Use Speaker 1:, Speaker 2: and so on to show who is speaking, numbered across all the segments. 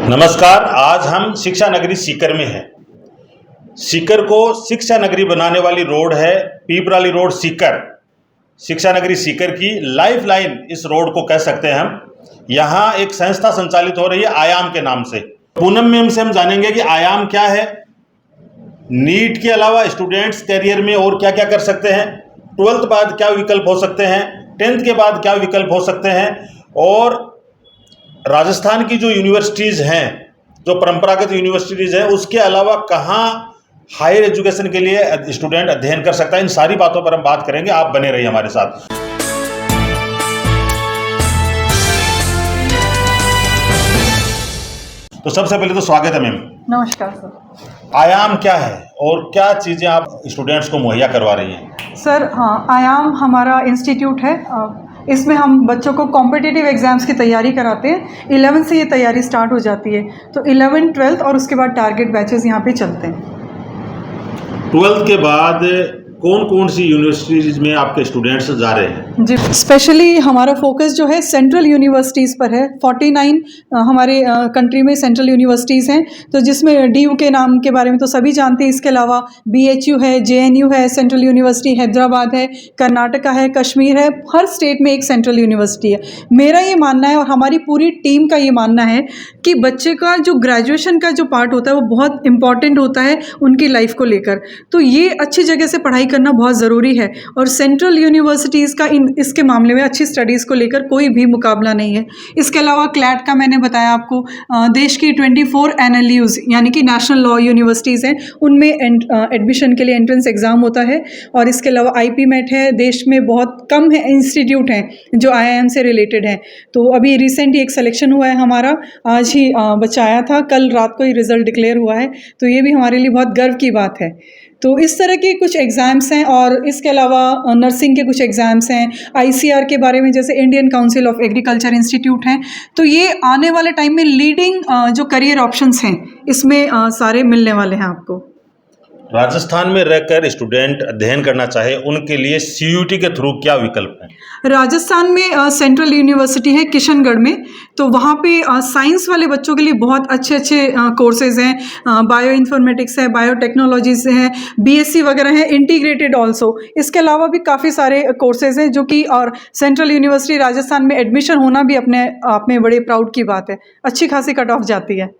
Speaker 1: नमस्कार। आज हम शिक्षा नगरी सीकर में हैं। सीकर को शिक्षा नगरी बनाने वाली रोड है पीपराली रोड सीकर। शिक्षा नगरी सीकर की लाइफ लाइन इस रोड को कह सकते हैं हम। यहाँ एक संस्था संचालित हो रही है आयाम के नाम से। पूनम में से हम जानेंगे कि आयाम क्या है, नीट के अलावा स्टूडेंट्स करियर में और क्या क्या कर सकते हैं, 12th बाद क्या विकल्प हो सकते हैं, 10th के बाद क्या विकल्प हो सकते हैं, और राजस्थान की जो यूनिवर्सिटीज़ हैं, जो परंपरागत यूनिवर्सिटीज़ हैं, उसके अलावा कहाँ हायर एजुकेशन के लिए स्टूडेंट अध्ययन कर सकता है। इन सारी बातों पर हम बात करेंगे। आप बने रहिए हमारे साथ। तो सबसे पहले तो स्वागत है मैम।
Speaker 2: नमस्कार सर।
Speaker 1: आयाम क्या है और क्या चीज़ें आप स्टूडेंट्स को मुहैया करवा रही हैं?
Speaker 2: सर हाँ, आयाम हमारा इंस्टीट्यूट है। इसमें हम बच्चों को कॉम्पिटिटिव एग्ज़ाम्स की तैयारी कराते हैं। 11 से ये तैयारी स्टार्ट हो जाती है, तो 11, 12 और उसके बाद टारगेट बैचेस यहाँ पे चलते हैं।
Speaker 1: 12th के बाद कौन कौन सी यूनिवर्सिटीज़ में आपके स्टूडेंट्स जा रहे हैं?
Speaker 2: जी, स्पेशली हमारा फोकस जो है सेंट्रल यूनिवर्सिटीज़ पर है। 49 हमारे कंट्री में सेंट्रल यूनिवर्सिटीज़ हैं, तो जिसमें DU के नाम के बारे में तो सभी जानते हैं। इसके अलावा BHU है, JNU है, सेंट्रल यूनिवर्सिटी हैदराबाद है, कर्नाटका है, कश्मीर है। हर स्टेट में एक सेंट्रल यूनिवर्सिटी है। मेरा ये मानना है और हमारी पूरी टीम का ये मानना है कि बच्चे का जो ग्रेजुएशन का जो पार्ट होता है वो बहुत इंपॉर्टेंट होता है उनकी लाइफ को लेकर। तो ये अच्छी जगह से पढ़ाई करना बहुत ज़रूरी है, और सेंट्रल यूनिवर्सिटीज़ का इसके मामले में अच्छी स्टडीज़ को लेकर कोई भी मुकाबला नहीं है। इसके अलावा क्लैट का मैंने बताया आपको, देश की 24 NLUs यानी कि नेशनल लॉ यूनिवर्सिटीज़ हैं, उनमें एडमिशन के लिए एंट्रेंस एग्ज़ाम होता है। और इसके अलावा IPMET है। देश में बहुत कम है इंस्टीट्यूट हैं जो IIM से रिलेटेड हैं। तो अभी रिसेंटली एक सिलेक्शन हुआ है हमारा, आज ही बच्चा आया था, कल रात को ही रिज़ल्ट डिक्लेयर हुआ है। तो ये भी हमारे लिए बहुत गर्व की बात है। तो इस तरह के कुछ एग्ज़ाम्स हैं, और इसके अलावा नर्सिंग के कुछ एग्ज़ाम्स हैं। ICR के बारे में जैसे Indian council of agriculture institute हैं। तो ये आने वाले टाइम में लीडिंग जो करियर ऑप्शंस हैं इसमें सारे मिलने वाले हैं आपको।
Speaker 1: राजस्थान में रहकर स्टूडेंट अध्ययन करना चाहे उनके लिए CUET के थ्रू क्या विकल्प हैं?
Speaker 2: राजस्थान में सेंट्रल यूनिवर्सिटी है किशनगढ़ में, तो वहाँ पे साइंस वाले बच्चों के लिए बहुत अच्छे अच्छे कोर्सेज़ हैं। बायो इन्फॉर्मेटिक्स है, बायोटेक्नोलॉजीज़ है, BSc वगैरह है, इंटीग्रेटेड ऑल्सो। इसके अलावा भी काफ़ी सारे कोर्सेज़ हैं जो कि, और सेंट्रल यूनिवर्सिटी राजस्थान में एडमिशन होना भी अपने आप में बड़े प्राउड की बात है। अच्छी खासी कट ऑफ जाती है।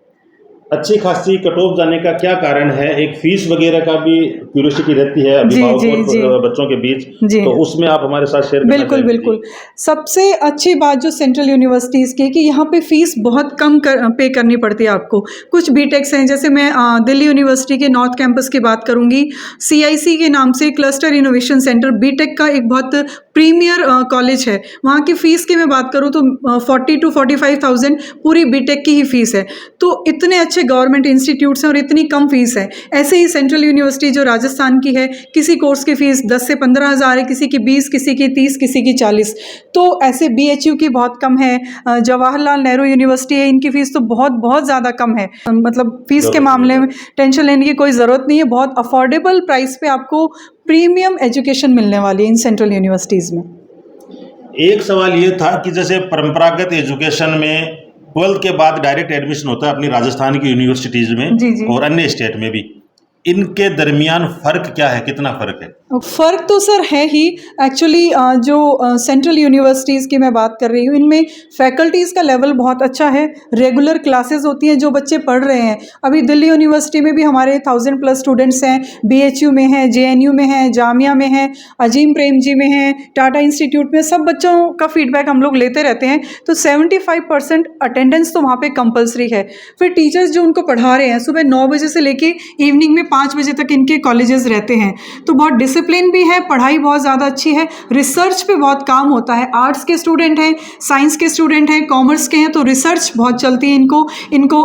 Speaker 1: अच्छी खासी कट ऑफ जाने का क्या कारण है? एक फीस वगैरह का भी क्यूरियोसिटी रहती है अभिभावकों और बच्चों के बीच, तो उसमें आप हमारे साथ शेयर करना
Speaker 2: बिल्कुल बिल्कुल। सबसे अच्छी बात जो सेंट्रल यूनिवर्सिटीज़ की है कि यहाँ पे फीस बहुत कम पे करनी पड़ती है आपको। कुछ बीटेक्स हैं, जैसे मैं दिल्ली यूनिवर्सिटी के नॉर्थ कैंपस की बात करूँगी। CIC के नाम से क्लस्टर इनोवेशन सेंटर बीटेक का एक बहुत प्रीमियर कॉलेज है। वहाँ की फ़ीस की मैं बात करूँ तो 40 to 45,000 पूरी बीटेक की ही फ़ीस है। तो इतने अच्छे गवर्नमेंट इंस्टीट्यूट्स हैं और इतनी कम फीस है। ऐसे ही सेंट्रल यूनिवर्सिटी जो राजस्थान की है, किसी कोर्स की फ़ीस 10 से 15 हज़ार है, किसी की 20, किसी की 30, किसी की 40। तो ऐसे BHU की बहुत कम है। जवाहरलाल नेहरू यूनिवर्सिटी है, इनकी फ़ीस तो बहुत बहुत ज़्यादा कम है। मतलब फ़ीस के मामले में टेंशन लेने की कोई ज़रूरत नहीं है। बहुत अफोर्डेबल प्राइस पे आपको प्रीमियम एजुकेशन मिलने वाली है इन सेंट्रल यूनिवर्सिटीज़ में।
Speaker 1: एक सवाल ये था कि जैसे परंपरागत एजुकेशन में 12th के बाद डायरेक्ट एडमिशन होता है अपनी राजस्थान की यूनिवर्सिटीज़ में, जी। और अन्य स्टेट में भी, इनके दरमियान फ़र्क क्या है, कितना फ़र्क है?
Speaker 2: फ़र्क तो सर है ही। एक्चुअली जो सेंट्रल यूनिवर्सिटीज़ की मैं बात कर रही हूँ, इनमें फैकल्टीज़ का लेवल बहुत अच्छा है। रेगुलर क्लासेस होती हैं, जो बच्चे पढ़ रहे हैं। अभी दिल्ली यूनिवर्सिटी में भी हमारे 1000+ स्टूडेंट्स हैं। BHU में हैं, JNU में हैं, जामिया में हैं, अजीम प्रेमजी में हैं, टाटा इंस्टीट्यूट में। सब बच्चों का फीडबैक हम लोग लेते रहते हैं। तो 75% अटेंडेंस तो वहाँ पर कंपल्सरी है। फिर टीचर्स जो उनको पढ़ा रहे हैं, सुबह 9 बजे से लेके इवनिंग में 5 बजे तक इनके कॉलेजेस रहते हैं। तो बहुत डिसिप्लिन भी है, पढ़ाई बहुत ज़्यादा अच्छी है, रिसर्च पे बहुत काम होता है। आर्ट्स के स्टूडेंट हैं, साइंस के स्टूडेंट हैं, कॉमर्स के हैं, तो रिसर्च बहुत चलती है इनको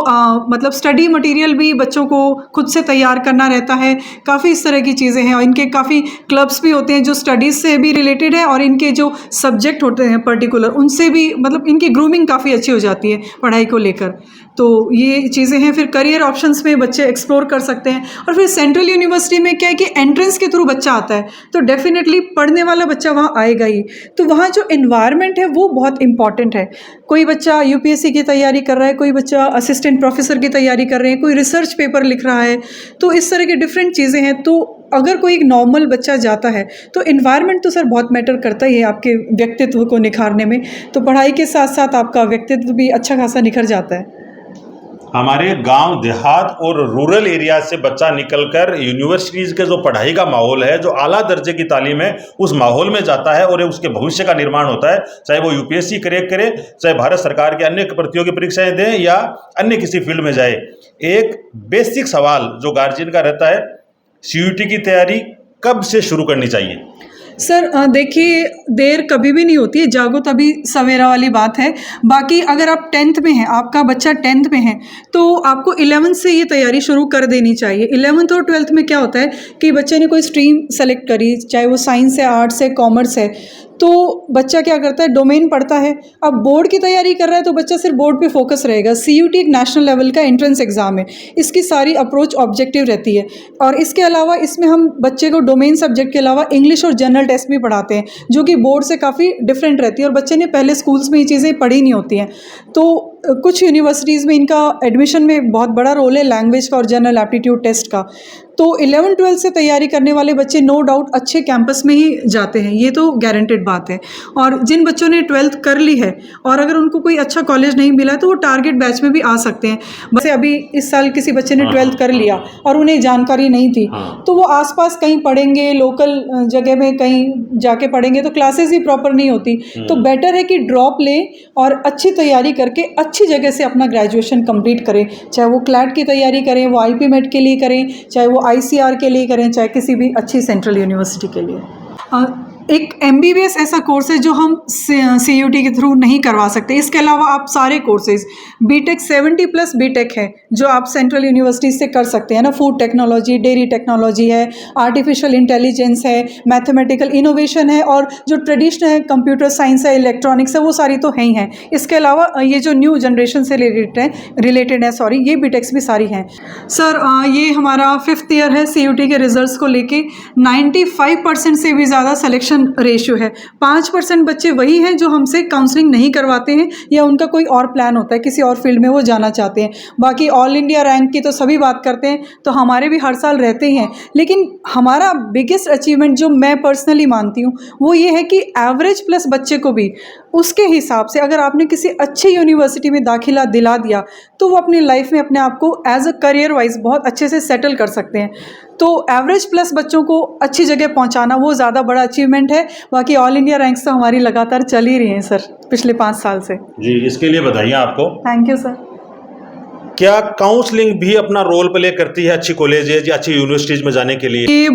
Speaker 2: मतलब स्टडी मटेरियल भी बच्चों को खुद से तैयार करना रहता है। काफ़ी इस तरह की चीज़ें हैं, और इनके काफ़ी क्लब्स भी होते हैं जो स्टडीज़ से भी रिलेटेड है, और इनके जो सब्जेक्ट होते हैं पर्टिकुलर, उनसे भी मतलब इनकी ग्रूमिंग काफ़ी अच्छी हो जाती है पढ़ाई को लेकर। तो ये चीज़ें हैं। फिर करियर ऑप्शंस में बच्चे एक्सप्लोर कर सकते हैं। और फिर फिर सेंट्रल यूनिवर्सिटी में क्या है कि एंट्रेंस के थ्रू बच्चा आता है, तो डेफिनेटली पढ़ने वाला बच्चा वहाँ आएगा ही। तो वहाँ जो इन्वायरमेंट है वो बहुत इंपॉर्टेंट है। कोई बच्चा यूपीएससी की तैयारी कर रहा है, कोई बच्चा असिस्टेंट प्रोफेसर की तैयारी कर रहे हैं, कोई रिसर्च पेपर लिख रहा है, तो इस तरह की डिफरेंट चीज़ें हैं। तो अगर कोई एक नॉर्मल बच्चा जाता है तो इन्वायरमेंट तो सर बहुत मैटर करता ही है आपके व्यक्तित्व को निखारने में। तो पढ़ाई के साथ साथ आपका व्यक्तित्व भी अच्छा खासा निखर जाता है।
Speaker 1: हमारे गांव देहात और रूरल एरिया से बच्चा निकलकर यूनिवर्सिटीज़ के जो पढ़ाई का माहौल है, जो आला दर्जे की तालीम है, उस माहौल में जाता है और उसके भविष्य का निर्माण होता है। चाहे वो यूपीएससी क्रैक करे, चाहे भारत सरकार के अन्य प्रतियोगी परीक्षाएं दें या अन्य किसी फील्ड में जाए। एक बेसिक सवाल जो गार्जियन का रहता है, सीयूईटी की तैयारी कब से शुरू करनी चाहिए?
Speaker 2: सर देखिए, देर कभी भी नहीं होती है, जागो तभी सवेरा वाली बात है। बाकी अगर आप 10th में हैं, आपका बच्चा 10th में है, तो आपको 11th से ये तैयारी शुरू कर देनी चाहिए। 11th और 12th में क्या होता है कि बच्चे ने कोई स्ट्रीम सेलेक्ट करी, चाहे वो साइंस है, आर्ट्स है, कॉमर्स है, तो बच्चा क्या करता है, डोमेन पढ़ता है। अब बोर्ड की तैयारी कर रहा है तो बच्चा सिर्फ बोर्ड पे फोकस रहेगा। सीयूटी एक नेशनल लेवल का एंट्रेंस एग्जाम है, इसकी सारी अप्रोच ऑब्जेक्टिव रहती है। और इसके अलावा इसमें हम बच्चे को डोमेन सब्जेक्ट के अलावा इंग्लिश और जनरल टेस्ट भी पढ़ाते हैं, जो कि बोर्ड से काफ़ी डिफरेंट रहती है और बच्चे ने पहले स्कूल्स में ये चीज़ें पढ़ी नहीं होती हैं। तो कुछ यूनिवर्सिटीज़ में इनका एडमिशन में बहुत बड़ा रोल है, लैंग्वेज का और जनरल एप्टीट्यूड टेस्ट का। तो 11-12 से तैयारी करने वाले बच्चे नो डाउट अच्छे कैंपस में ही जाते हैं, ये तो गारंटेड बात है। और जिन बच्चों ने 12th कर ली है और अगर उनको कोई अच्छा कॉलेज नहीं मिला तो वो टारगेट बैच में भी आ सकते हैं। वैसे अभी इस साल किसी बच्चे ने 12th कर लिया और उन्हें जानकारी नहीं थी, तो वो आसपास कहीं पढ़ेंगे, लोकल जगह में कहीं जाके पढ़ेंगे, तो क्लासेस ही प्रॉपर नहीं होती। तो बेटर है कि ड्रॉप लें और अच्छी तैयारी करके अच्छी जगह से अपना ग्रेजुएशन कंप्लीट करें। चाहे वो क्लैट की तैयारी करें, वो आईपी मेट के लिए करें, चाहे वो आईसीआर के लिए करें, चाहे किसी भी अच्छी सेंट्रल यूनिवर्सिटी के लिए। एक एमबीबीएस ऐसा कोर्स है जो हम सीयूटी के थ्रू नहीं करवा सकते। इसके अलावा आप सारे कोर्सेज, बीटेक 70+ बीटेक है जो आप सेंट्रल यूनिवर्सिटी से कर सकते हैं ना। फूड टेक्नोलॉजी, डेयरी टेक्नोलॉजी है, आर्टिफिशियल इंटेलिजेंस है, मैथमेटिकल इनोवेशन है, और जो ट्रेडिशनल है कंप्यूटर साइंस है, इलेक्ट्रॉनिक्स है, वो सारी तो है ही हैं। इसके अलावा ये जो न्यू जनरेशन से रिलेटेड है ये बीटेक्स भी सारी हैं। सर ये हमारा 5th ईयर है सीयूटी के रिजल्ट्स को लेके। 95% से भी ज़्यादा सिलेक्शन रेशियो है। 5% बच्चे वही हैं जो हमसे काउंसलिंग नहीं करवाते हैं या उनका कोई और प्लान होता है, किसी और फील्ड में वो जाना चाहते हैं। बाकी ऑल इंडिया रैंक की तो सभी बात करते हैं, तो हमारे भी हर साल रहते ही हैं। लेकिन हमारा बिगेस्ट अचीवमेंट जो मैं पर्सनली मानती हूँ वो ये है कि एवरेज प्लस बच्चे को भी उसके हिसाब से अगर आपने किसी अच्छी यूनिवर्सिटी में दाखिला दिला दिया तो वो अपनी लाइफ में अपने आप को एज अ करियर वाइज बहुत अच्छे से सेटल कर सकते हैं। तो एवरेज प्लस बच्चों को अच्छी जगह पहुंचाना वो ज़्यादा बड़ा अचीवमेंट है। बाकी ऑल इंडिया रैंक्स तो हमारी लगातार चल ही रही हैं सर पिछले 5 साल से।
Speaker 1: जी, इसके लिए बधाइयाँ आपको।
Speaker 2: Thank you sir.
Speaker 1: क्या काउंसलिंग भी अपना रोल प्ले करती है अच्छी कॉलेजेज या अच्छी यूनिवर्सिटीज़ में जाने के लिए?
Speaker 2: ये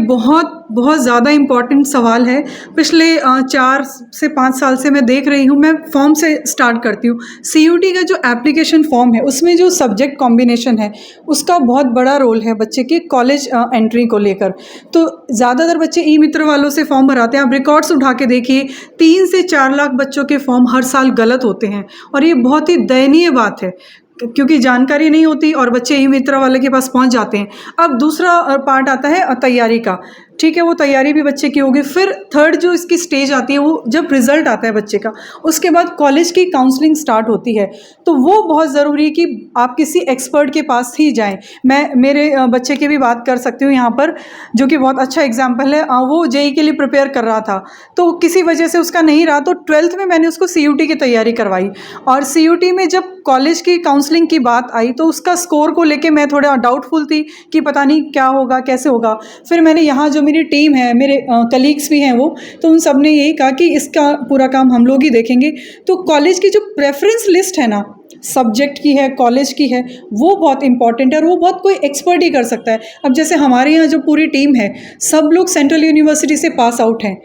Speaker 2: बहुत ज़्यादा इम्पॉर्टेंट सवाल है। पिछले 4 से 5 साल से मैं देख रही हूँ। मैं फॉर्म से स्टार्ट करती हूँ। सीयूटी का जो एप्लीकेशन फॉर्म है उसमें जो सब्जेक्ट कॉम्बिनेशन है उसका बहुत बड़ा रोल है बच्चे की कॉलेज एंट्री को लेकर। तो ज़्यादातर बच्चे ई मित्र वालों से फॉर्म भराते हैं। आप रिकॉर्ड्स उठा के देखिए, 3 से 4 लाख बच्चों के फॉर्म हर साल गलत होते हैं और ये बहुत ही दयनीय बात है क्योंकि जानकारी नहीं होती और बच्चे ई मित्र वाले के पास पहुंच जाते हैं। अब दूसरा पार्ट आता है तैयारी का। ठीक है, वो तैयारी भी बच्चे की होगी। फिर थर्ड जो इसकी स्टेज आती है वो जब रिजल्ट आता है बच्चे का, उसके बाद कॉलेज की काउंसलिंग स्टार्ट होती है। तो वो बहुत ज़रूरी है कि आप किसी एक्सपर्ट के पास ही जाएं। मैं मेरे बच्चे की भी बात कर सकती हूँ यहाँ पर, जो कि बहुत अच्छा एग्जाम्पल है। वो जेई के लिए प्रिपेयर कर रहा था तो किसी वजह से उसका नहीं रहा, तो 12th में मैंने उसको सीयूटी की तैयारी करवाई। और सीयूटी में जब कॉलेज की काउंसलिंग की बात आई तो उसका स्कोर को लेके मैं थोड़ा डाउटफुल थी कि पता नहीं क्या होगा, कैसे होगा। फिर मैंने यहाँ जो मेरी टीम है, मेरे कलीग्स भी हैं वो, तो उन सब ने यही कहा कि इसका पूरा काम हम लोग ही देखेंगे। तो कॉलेज की जो प्रेफरेंस लिस्ट है ना, सब्जेक्ट की है, कॉलेज की है, वो बहुत इंपॉर्टेंट है और वो बहुत कोई एक्सपर्ट ही कर सकता है। अब जैसे हमारे यहाँ जो पूरी टीम है सब लोग सेंट्रल यूनिवर्सिटी से पास आउट हैं,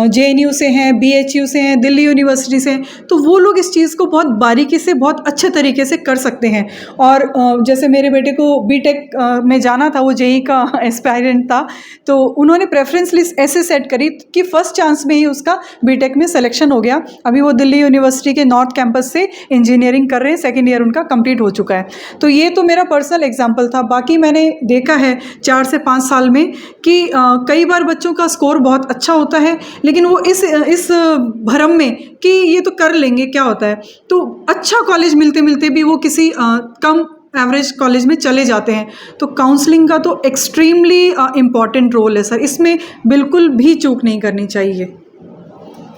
Speaker 2: जेएनयू से हैं, बीएचयू से हैं, दिल्ली यूनिवर्सिटी से हैं, तो वो लोग इस चीज़ को बहुत बारीकी से बहुत अच्छे तरीके से कर सकते हैं। और जैसे मेरे बेटे को बीटेक में जाना था, वो जेई का एस्पायरेंट था, तो उन्होंने प्रेफरेंस लिस्ट ऐसे सेट करी कि फर्स्ट चांस में ही उसका बीटेक में सिलेक्शन हो गया। अभी वो दिल्ली यूनिवर्सिटी के नॉर्थ कैंपस से इंजीनियरिंग कर रहे हैं, सेकेंड ईयर उनका कंप्लीट हो चुका है। तो ये तो मेरा पर्सनल एग्जांपल था। बाकी मैंने देखा है 4 से 5 साल में कि कई बार बच्चों का स्कोर बहुत अच्छा होता है, लेकिन वो इस भ्रम में कि ये तो कर लेंगे, क्या होता है, तो अच्छा कॉलेज मिलते मिलते भी वो किसी कम एवरेज कॉलेज में चले जाते हैं। तो काउंसलिंग का तो एक्सट्रीमली इम्पॉर्टेंट रोल है सर, इसमें बिल्कुल भी चूक नहीं करनी चाहिए।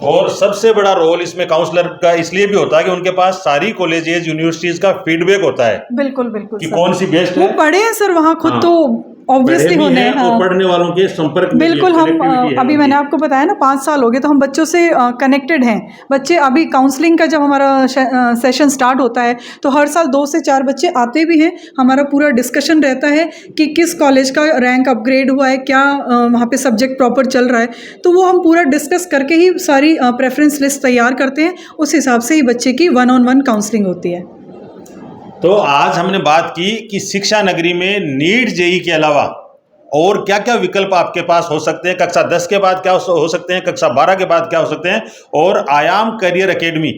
Speaker 1: और सबसे बड़ा रोल इसमें काउंसलर का इसलिए भी होता है कि उनके पास सारी कॉलेजेस यूनिवर्सिटीज का फीडबैक होता है
Speaker 2: बिल्कुल बिल्कुल
Speaker 1: कि
Speaker 2: सर।
Speaker 1: कौन सी बेस्ट
Speaker 2: वो
Speaker 1: है।
Speaker 2: पढ़े हैं सर वहाँ खुद,
Speaker 1: हाँ,
Speaker 2: तो ऑब्वियसली
Speaker 1: पढ़े भी
Speaker 2: होने
Speaker 1: हैं
Speaker 2: हाँ।
Speaker 1: और पढ़ने वालों के संपर्क में भी
Speaker 2: बिल्कुल,
Speaker 1: है,
Speaker 2: हम
Speaker 1: connectivity है
Speaker 2: अभी मैंने आपको बताया ना 5 साल हो गए, तो हम बच्चों से कनेक्टेड हैं। बच्चे अभी काउंसलिंग का जब हमारा सेशन स्टार्ट होता है तो हर साल 2 से 4 बच्चे आते भी हैं। हमारा पूरा डिस्कशन रहता है कि किस कॉलेज का रैंक अपग्रेड हुआ है, क्या वहाँ पे सब्जेक्ट प्रॉपर चल रहा है, तो वो हम पूरा डिस्कस करके ही सारी प्रेफरेंस लिस्ट तैयार करते हैं। उस हिसाब से ही बच्चे की 1-on-1 काउंसलिंग होती है।
Speaker 1: तो आज हमने बात की कि शिक्षा नगरी में नीट जेई के अलावा और क्या क्या विकल्प आपके पास हो सकते हैं, कक्षा 10 के बाद क्या हो सकते हैं, कक्षा 12 के बाद क्या हो सकते हैं, और आयाम करियर एकेडमी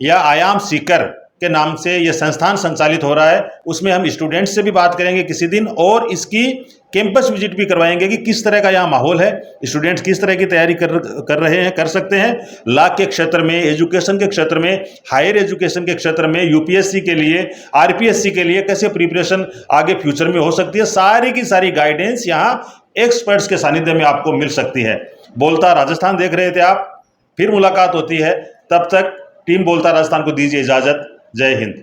Speaker 1: या आयाम सीकर के नाम से ये संस्थान संचालित हो रहा है, उसमें हम स्टूडेंट्स से भी बात करेंगे किसी दिन, और इसकी कैंपस विजिट भी करवाएंगे कि किस तरह का यहाँ माहौल है, स्टूडेंट्स किस तरह की तैयारी कर रहे हैं, कर सकते हैं। लॉ के क्षेत्र में, एजुकेशन के क्षेत्र में, हायर एजुकेशन के क्षेत्र में, यूपीएससी के लिए, आरपीएससी के लिए कैसे प्रिपरेशन आगे फ्यूचर में हो सकती है, सारी की सारी गाइडेंस यहाँ एक्सपर्ट्स के सानिध्य में आपको मिल सकती है। बोलता राजस्थान देख रहे थे आप, फिर मुलाकात होती है, तब तक टीम बोलता राजस्थान को दीजिए इजाज़त। जय हिंद।